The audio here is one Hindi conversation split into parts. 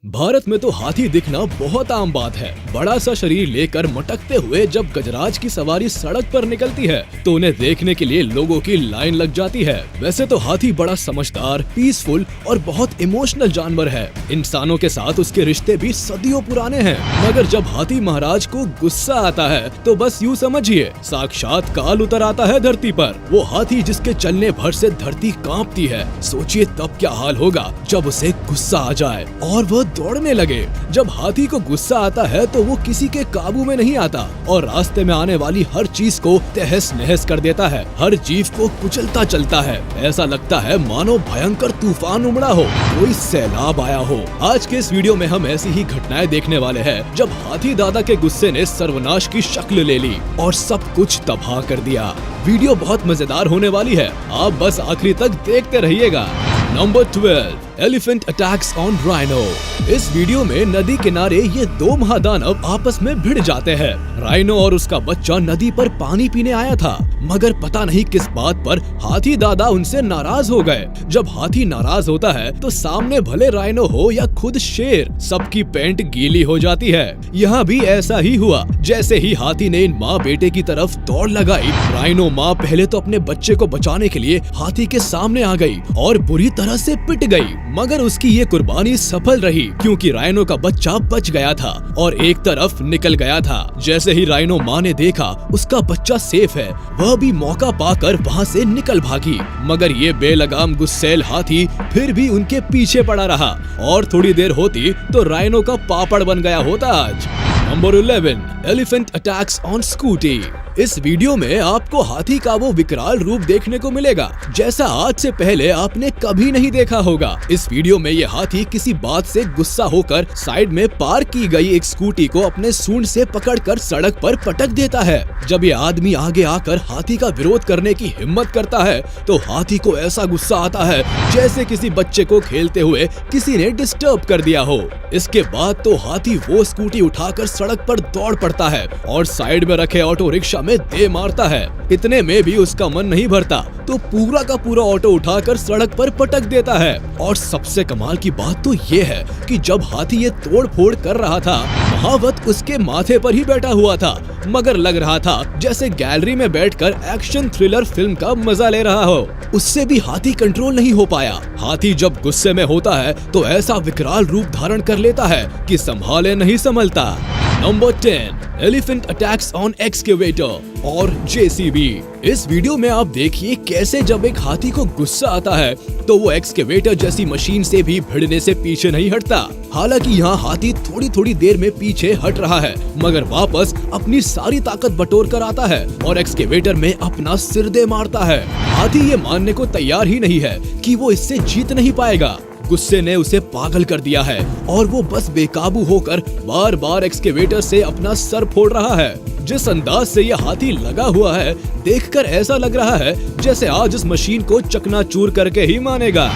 भारत में तो हाथी दिखना बहुत आम बात है। बड़ा सा शरीर लेकर मटकते हुए जब गजराज की सवारी सड़क पर निकलती है तो उन्हें देखने के लिए लोगों की लाइन लग जाती है। वैसे तो हाथी बड़ा समझदार, पीसफुल और बहुत इमोशनल जानवर है। इंसानों के साथ उसके रिश्ते भी सदियों पुराने हैं। मगर जब हाथी महाराज को गुस्सा आता है तो बस यूँ समझिए साक्षात काल उतर आता है धरती पर। वो हाथी जिसके चलने भर से धरती कांपती है। सोचिए तब क्या हाल होगा जब उसे गुस्सा आ जाए और वह दौड़ने लगे। जब हाथी को गुस्सा आता है तो वो किसी के काबू में नहीं आता और रास्ते में आने वाली हर चीज को तहस नहस कर देता है। हर जीव को कुचलता चलता है। ऐसा लगता है मानो भयंकर तूफान उमड़ा हो, कोई सैलाब आया हो। आज के इस वीडियो में हम ऐसी ही घटनाएं देखने वाले हैं जब हाथी दादा के गुस्से ने सर्वनाश की शक्ल ले ली और सब कुछ तबाह कर दिया। वीडियो बहुत मजेदार होने वाली है, आप बस आखिरी तक देखते रहिएगा। Number 12, elephant attacks on rhino. इस वीडियो में नदी किनारे ये दो महादानव आपस में भिड़ जाते हैं। राइनो और उसका बच्चा नदी पर पानी पीने आया था, मगर पता नहीं किस बात पर हाथी दादा उनसे नाराज हो गए। जब हाथी नाराज होता है तो सामने भले राइनो हो या खुद शेर, सबकी पैंट गीली हो जाती है। यहाँ भी ऐसा ही हुआ। जैसे ही हाथी ने इन माँ बेटे की तरफ दौड़ लगाई, राइनो माँ पहले तो अपने बच्चे को बचाने के लिए हाथी के सामने आ गई और बुरी तरह से पिट गई। मगर उसकी ये कुर्बानी सफल रही क्योंकि राइनो का बच्चा बच गया था और एक तरफ निकल गया था। जैसे ही राइनो माँ ने देखा उसका बच्चा सेफ है, वह भी मौका पाकर वहाँ से निकल भागी। मगर ये बेलगाम गुस्सैल हाथी फिर भी उनके पीछे पड़ा रहा और थोड़ी देर होती तो राइनो का पापड़ बन गया होता आज। Number 11, elephant attacks on scooty. इस वीडियो में आपको हाथी का वो विकराल रूप देखने को मिलेगा जैसा आज से पहले आपने कभी नहीं देखा होगा। इस वीडियो में ये हाथी किसी बात से गुस्सा होकर साइड में पार्क की गई एक स्कूटी को अपने सूंड से पकड़कर सड़क पर पटक देता है। जब ये आदमी आगे आकर हाथी का विरोध करने की हिम्मत करता है तो हाथी को ऐसा गुस्सा आता है जैसे किसी बच्चे को खेलते हुए किसी ने डिस्टर्ब कर दिया हो। इसके बाद तो हाथी वो स्कूटी उठाकर सड़क पर दौड़ पड़ता है और साइड में रखे ऑटो रिक्शा में दे मारता है। इतने में भी उसका मन नहीं भरता तो पूरा का पूरा ऑटो उठाकर सड़क पर पटक देता है। और सबसे कमाल की बात तो ये है कि जब हाथी ये तोड़ फोड़ कर रहा था, महावत उसके माथे पर ही बैठा हुआ था, मगर लग रहा था जैसे गैलरी में बैठकर एक्शन थ्रिलर फिल्म का मजा ले रहा हो। उससे भी हाथी कंट्रोल नहीं हो पाया। हाथी जब गुस्से में होता है तो ऐसा विकराल रूप धारण कर लेता है कि संभाले नहीं संभलता। Number 10, elephant attacks on excavator और जेसीबी। इस वीडियो में आप देखिए कैसे जब एक हाथी को गुस्सा आता है तो वो एक्सकेवेटर जैसी मशीन से भी भिड़ने से पीछे नहीं हटता। हालांकि यहाँ हाथी थोड़ी थोड़ी देर में पीछे हट रहा है, मगर वापस अपनी सारी ताकत बटोर कर आता है और एक्सकेवेटर में अपना सिर दे मारता है। हाथी ये मानने को तैयार ही नहीं है कि वो इससे जीत नहीं पाएगा। गुस्से ने उसे पागल कर दिया है और वो बस बेकाबू होकर बार बार एक्सकेवेटर से अपना सर फोड़ रहा है। जिस अंदाज से यह हाथी लगा हुआ है, देखकर ऐसा लग रहा है जैसे आज इस मशीन को चकनाचूर करके ही मानेगा।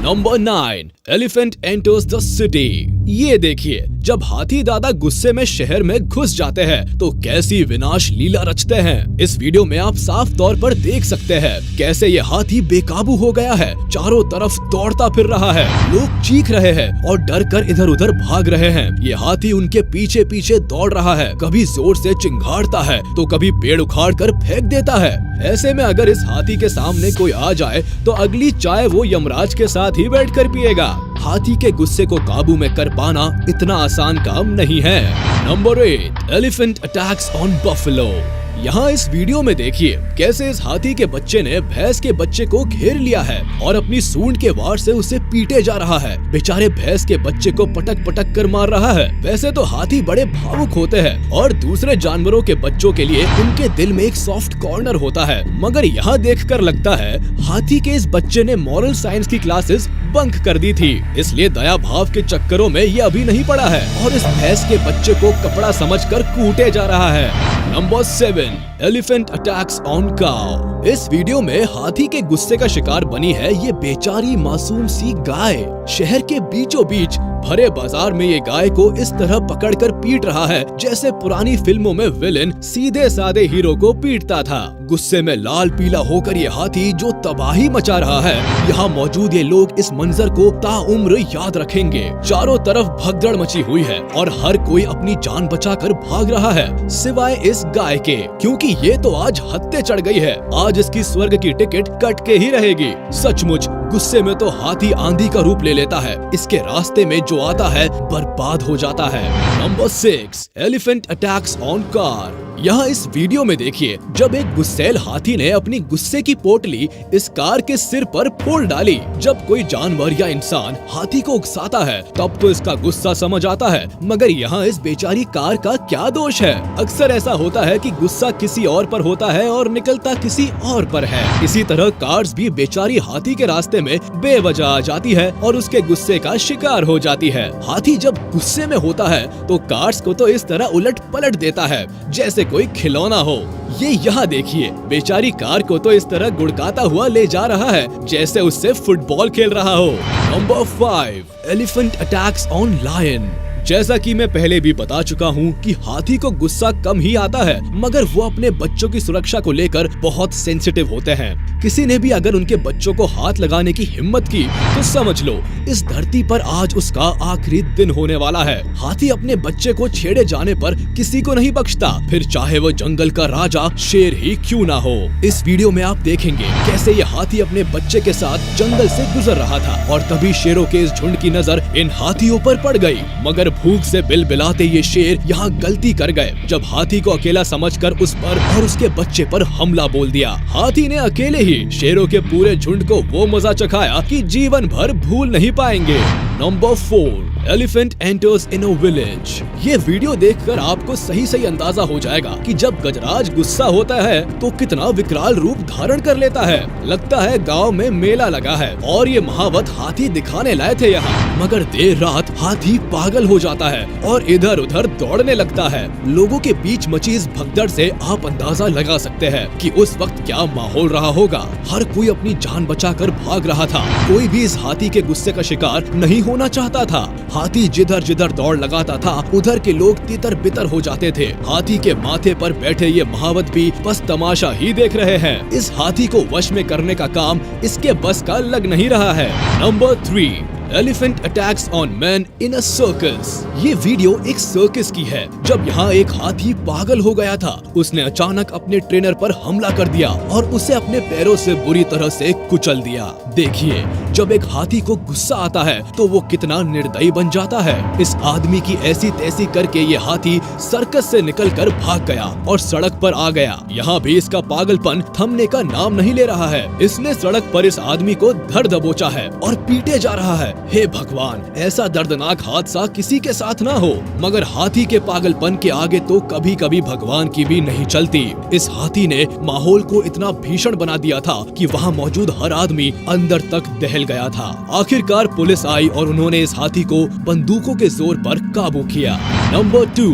Number 9, elephant enters the city. ये देखिए जब हाथी दादा गुस्से में शहर में घुस जाते हैं तो कैसी विनाश लीला रचते हैं। इस वीडियो में आप साफ तौर पर देख सकते हैं कैसे ये हाथी बेकाबू हो गया है, चारों तरफ दौड़ता फिर रहा है। लोग चीख रहे हैं और डर कर इधर उधर भाग रहे हैं। ये हाथी उनके पीछे पीछे दौड़ रहा है, कभी जोर से चिंगाड़ता है तो कभी पेड़ उखाड़ कर फेंक देता है। ऐसे में अगर इस हाथी के सामने कोई आ जाए तो अगली चाय वो यमराज के साथ ही बैठ कर पिएगा। हाथी के गुस्से को काबू में कर पाना इतना आसान काम नहीं है। Number 8, elephant attacks on buffalo. यहाँ इस वीडियो में देखिए कैसे इस हाथी के बच्चे ने भैंस के बच्चे को घेर लिया है और अपनी सूंड के वार से उसे पीटे जा रहा है। बेचारे भैंस के बच्चे को पटक पटक कर मार रहा है। वैसे तो हाथी बड़े भावुक होते हैं और दूसरे जानवरों के बच्चों के लिए उनके दिल में एक सॉफ्ट कॉर्नर होता है, मगर यहाँ देखकर लगता है हाथी के इस बच्चे ने मॉरल साइंस की क्लासेस बंक कर दी थी, इसलिए दया भाव के चक्करों में ये अभी नहीं पड़ा है और इस भैंस के बच्चे को कपड़ा समझकर कूटे जा रहा है। नंबर 7, एलिफेंट अटैक्स ऑन काऊ। इस वीडियो में हाथी के गुस्से का शिकार बनी है ये बेचारी मासूम सी गाय। शहर के बीचों बीच भरे बाजार में ये गाय को इस तरह पकड़कर पीट रहा है जैसे पुरानी फिल्मों में विलेन सीधे साधे हीरो को पीटता था। गुस्से में लाल पीला होकर ये हाथी जो तबाही मचा रहा है, यहाँ मौजूद ये लोग इस मंजर को ताउम्र याद रखेंगे। चारों तरफ भगदड़ मची हुई है और हर कोई अपनी जान बचाकर भाग रहा है सिवाय इस गाय के, क्योंकि ये तो आज हत्या चढ़ गई है। आज इसकी स्वर्ग की टिकट कट के ही रहेगी। सचमुच गुस्से में तो हाथी आंधी का रूप ले लेता है, इसके रास्ते में जो आता है बर्बाद हो जाता है। Number 6, elephant attacks on car. यहाँ इस वीडियो में देखिए, जब एक गुस्सैल हाथी ने अपनी गुस्से की पोटली इस कार के सिर पर फोड़ डाली। जब कोई जानवर या इंसान हाथी को उकसाता है तब तो इसका गुस्सा समझ आता है, मगर यहाँ इस बेचारी कार का क्या दोष है। अक्सर ऐसा होता है कि गुस्सा किसी और पर होता है और निकलता किसी और पर है। इसी तरह कार्स भी बेचारी हाथी के रास्ते में बेवजह आ जाती है और उसके गुस्से का शिकार हो जाती है। हाथी जब गुस्से में होता है तो कार्स को तो इस तरह उलट पलट देता है जैसे कोई खिलौना हो। ये यहाँ देखिए, बेचारी कार को तो इस तरह गुड़काता हुआ ले जा रहा है जैसे उससे फुटबॉल खेल रहा हो। Number 5, elephant attacks on lion. जैसा कि मैं पहले भी बता चुका हूँ कि हाथी को गुस्सा कम ही आता है, मगर वो अपने बच्चों की सुरक्षा को लेकर बहुत सेंसिटिव होते हैं। किसी ने भी अगर उनके बच्चों को हाथ लगाने की हिम्मत की तो समझ लो इस धरती पर आज उसका आखिरी दिन होने वाला है। हाथी अपने बच्चे को छेड़े जाने पर किसी को नहीं बख्शता, फिर चाहे वो जंगल का राजा शेर ही क्यों ना हो। इस वीडियो में आप देखेंगे कैसे ये हाथी अपने बच्चे के साथ जंगल से गुजर रहा था और तभी शेरों के इस झुंड की नजर इन हाथियों पर पड़ गई, मगर भूख से बिलबिलाते ये शेर यहाँ गलती कर गए जब हाथी को अकेला समझकर उस पर और उसके बच्चे पर हमला बोल दिया। हाथी ने अकेले ही शेरों के पूरे झुंड को वो मजा चखाया कि जीवन भर भूल नहीं पाएंगे। Number 4, elephant enters in a village. ये वीडियो देखकर आपको सही अंदाजा हो जाएगा कि जब गजराज गुस्सा होता है तो कितना विकराल रूप धारण कर लेता है। लगता है गांव में मेला लगा है और ये महावत हाथी दिखाने लाए थे यहाँ, मगर देर रात हाथी पागल हो जाता है और इधर उधर दौड़ने लगता है। लोगों के बीच मची इस भगदड़ से आप अंदाजा लगा सकते हैं कि उस वक्त क्या माहौल रहा होगा। हर कोई अपनी जान बचाकर भाग रहा था, कोई भी इस हाथी के गुस्से का शिकार नहीं होना चाहता था। हाथी जिधर जिधर दौड़ लगाता था उधर के लोग तितर बितर हो जाते थे। हाथी के माथे पर बैठे ये महावत भी बस तमाशा ही देख रहे हैं। इस हाथी को वश में करने का काम इसके बस का लग नहीं रहा है। Number 3, elephant attacks on man in a circus. ये वीडियो एक सर्कस की है जब यहाँ एक हाथी पागल हो गया था। उसने अचानक अपने ट्रेनर पर हमला कर दिया और उसे अपने पैरों से बुरी तरह से कुचल दिया। देखिए, जब एक हाथी को गुस्सा आता है तो वो कितना निर्दयी बन जाता है। इस आदमी की ऐसी तैसी करके ये हाथी सर्कस से निकलकर भाग गया और सड़क पर आ गया। यहाँ भी इसका पागलपन थमने का नाम नहीं ले रहा है। इसने सड़क पर इस आदमी को धर दबोचा है और पीटे जा रहा है। हे भगवान, ऐसा दर्दनाक हादसा किसी के साथ ना हो, मगर हाथी के पागलपन के आगे तो कभी कभी भगवान की भी नहीं चलती। इस हाथी ने माहौल को इतना भीषण बना दिया था कि वहाँ मौजूद हर आदमी अंदर तक दहल गया था। आखिरकार पुलिस आई और उन्होंने इस हाथी को बंदूकों के जोर पर काबू किया। Number 2,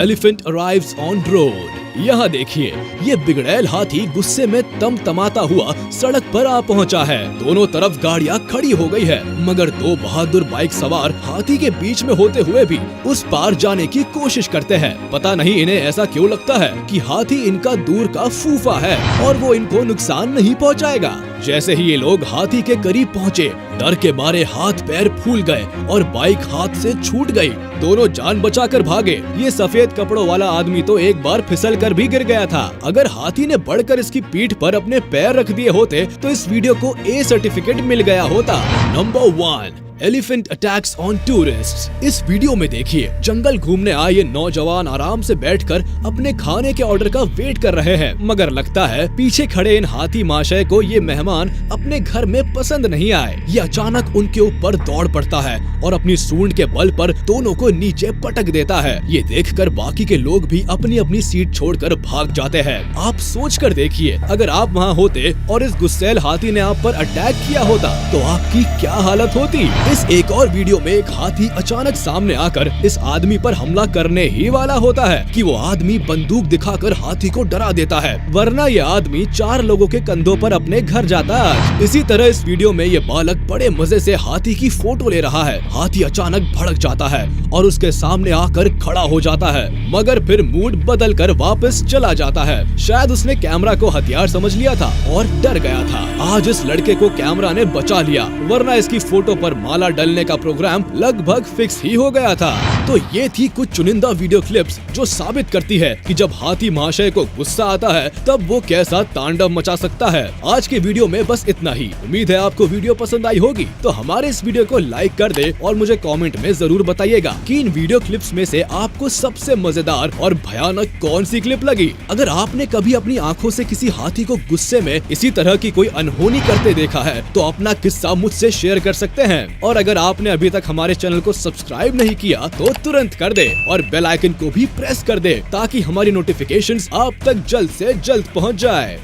elephant arrives on road. यहाँ देखिए, ये बिगड़ैल हाथी गुस्से में तमतमाता हुआ सड़क पर आ पहुँचा है। दोनों तरफ गाड़ियाँ खड़ी हो गई है, मगर दो बहादुर बाइक सवार हाथी के बीच में होते हुए भी उस पार जाने की कोशिश करते हैं। पता नहीं इन्हें ऐसा क्यों लगता है कि हाथी इनका दूर का फूफा है और वो इनको नुकसान नहीं पहुँचाएगा। जैसे ही ये लोग हाथी के करीब पहुँचे, डर के मारे हाथ पैर फूल गए और बाइक हाथ से छूट गई। दोनों जान बचाकर भागे। ये सफेद कपड़ों वाला आदमी तो एक बार फिसल कर भी गिर गया था। अगर हाथी ने बढ़कर इसकी पीठ पर अपने पैर रख दिए होते तो इस वीडियो को ए सर्टिफिकेट मिल गया होता। Number 1, elephant attacks on tourist. इस वीडियो में देखिए, जंगल घूमने आए ये नौजवान आराम से बैठकर अपने खाने के ऑर्डर का वेट कर रहे हैं, मगर लगता है पीछे खड़े इन हाथी महाशय को ये मेहमान अपने घर में पसंद नहीं आए। ये अचानक उनके ऊपर दौड़ पड़ता है और अपनी सूंड के बल पर दोनों को नीचे पटक देता है। ये देखकर बाकी के लोग भी अपनी अपनी सीट छोड़कर भाग जाते हैं। आप सोच कर देखिए, अगर आप वहाँ होते और इस गुस्सैल हाथी ने आप पर अटैक किया होता तो आपकी क्या हालत होती। इस एक और वीडियो में एक हाथी अचानक सामने आकर इस आदमी पर हमला करने ही वाला होता है कि वो आदमी बंदूक दिखाकर हाथी को डरा देता है, वरना ये आदमी 4 लोगों के कंधों पर अपने घर जाता है। इसी तरह इस वीडियो में ये बालक बड़े मजे से हाथी की फोटो ले रहा है। हाथी अचानक भड़क जाता है और उसके सामने आकर खड़ा हो जाता है, मगर फिर मूड बदल कर वापस चला जाता है। शायद उसने कैमरा को हथियार समझ लिया था और डर गया था। आज इस लड़के को कैमरा ने बचा लिया, वरना इसकी फोटो पर माला डलने का प्रोग्राम लगभग फिक्स ही हो गया था। तो ये थी कुछ चुनिंदा वीडियो क्लिप्स जो साबित करती है कि जब हाथी महाशय को गुस्सा आता है तब वो कैसा तांडव मचा सकता है। आज के वीडियो में बस इतना ही। उम्मीद है आपको वीडियो पसंद आई होगी, तो हमारे इस वीडियो को लाइक कर दे और मुझे कमेंट में जरूर बताइएगा कि इन वीडियो क्लिप्स में से आपको सबसे मजेदार और भयानक कौन सी क्लिप लगी। अगर आपने कभी अपनी आंखों से किसी हाथी को गुस्से में इसी तरह की कोई अनहोनी करते देखा है तो अपना किस्सा मुझसे शेयर कर सकते हैं। और अगर आपने अभी तक हमारे चैनल को सब्सक्राइब नहीं किया तो तुरंत कर दे और बेल आइकन को भी प्रेस कर दे ताकि हमारी नोटिफिकेशंस आप तक जल्द से जल्द पहुंच जाए।